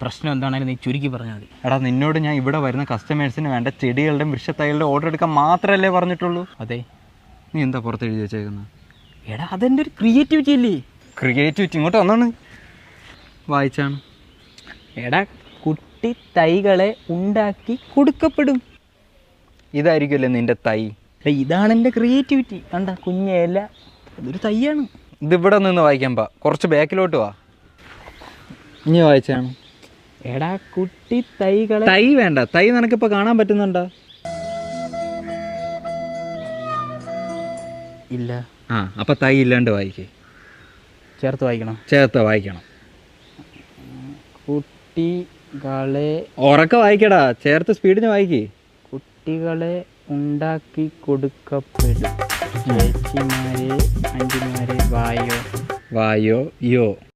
പ്രശ്നം എന്താണെങ്കിലും നീ ചുരുക്കി പറഞ്ഞാൽ മതി. എടാ നിന്നോട് ഞാൻ ഇവിടെ വരുന്ന കസ്റ്റമേഴ്സിന് വേണ്ട ചെടികളുടെയും വൃക്ഷത്തൈകളുടെ ഓർഡർ എടുക്കാൻ മാത്രമല്ലേ പറഞ്ഞിട്ടുള്ളൂ. അതെ. നീ എന്താ പുറത്ത് എഴുതി വെച്ചേക്കുന്നത്? എടാ അതെൻ്റെ ഒരു ക്രിയേറ്റിവിറ്റി അല്ലേ. ക്രിയേറ്റിവിറ്റി ഇങ്ങോട്ട് വന്നാണ് വായിച്ചാണ്. എടാ കുട്ടി തൈകളെ ഉണ്ടാക്കി കൊടുക്കപ്പെടും. ഇതായിരിക്കുമല്ലേ നിൻ്റെ തൈ? എടാ ഇതാണ് എൻ്റെ ക്രിയേറ്റിവിറ്റി. കണ്ട കുഞ്ഞേല അതൊരു തൈയാണ്. ഇതിവിടെ നിന്ന് വായിക്കാൻ കുറച്ച് ബാക്കിലോട്ട് വാ. ഇനി വായിച്ചാണ്. എടാ കുട്ടി തൈകളെ. തൈ വേണ്ട, തൈ നിനക്കിപ്പോൾ കാണാൻ പറ്റുന്നുണ്ടോ? ഇല്ല. ആ അപ്പം തൈ ഇല്ലാണ്ട് വായിക്കേ. ചേർത്ത് വായിക്കണം. ചേർത്ത് വായിക്കണം. കുട്ടികളെ. ഉറക്കെ വായിക്കടാ, ചേർത്ത് സ്പീഡിന് വായിക്കേ. കുട്ടികളെ ഉണ്ടാക്കി കൊടുക്കപ്പെടും. ചേച്ചിമാരെ ആൻറ്റിമാരെ വായോ. വായോ യോ.